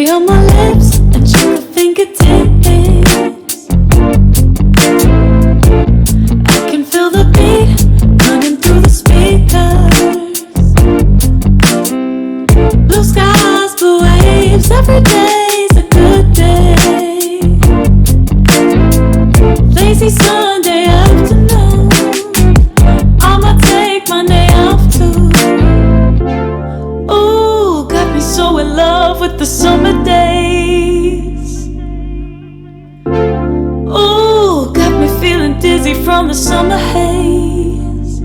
Candy on my lips and sugar fingertips. I can feel the beat running through the speakers. Blue skies, blue waves, every day's a good day. Lazy Sunday afternoon, I'ma take Monday off too. Ooh, got me so in love with the summer days. Ooh, got me feeling dizzy from the summer haze.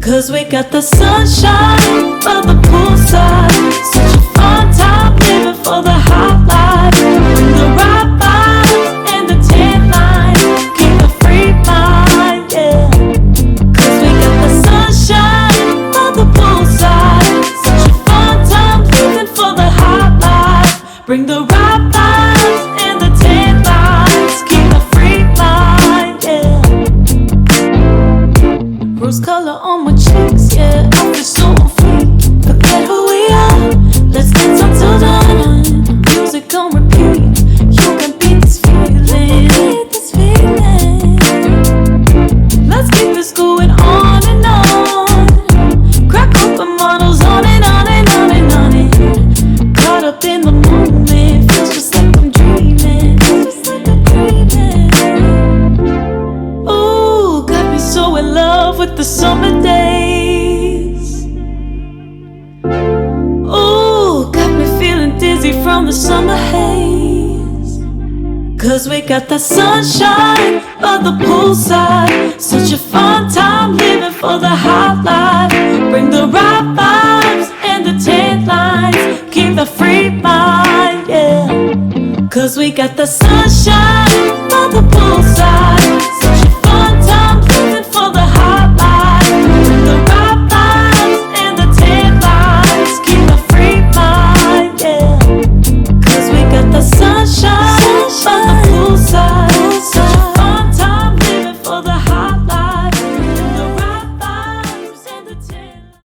'Cause we got the sunshine by the poolside. Such a fun time living for the hot life. Bring the right vibes and the tan line. Keep a free mind, yeah. 'Cause we got the sunshine by the poolside. Such a fun time living for the hot life. Bring the right vibes and the tan lines. Keep a free mind, yeah. Rose color on my cheeks, yeah. I feel so on fleek. Forget who we are, let's dance until dawn. Music on repeat, you can beat this feeling. Let's keep this going on and on. Crack open models on and on and on and on it. Caught up in the moment, feels just like I'm dreaming. Ooh, got me so in love with the summer days. Ooh, got me feeling dizzy from the summer haze. 'Cause we got the sunshine by the poolside. Such a fun time living for the hot life. Bring the right vibes and the tan lines. Keep the free mind, yeah. 'Cause we got the sunshine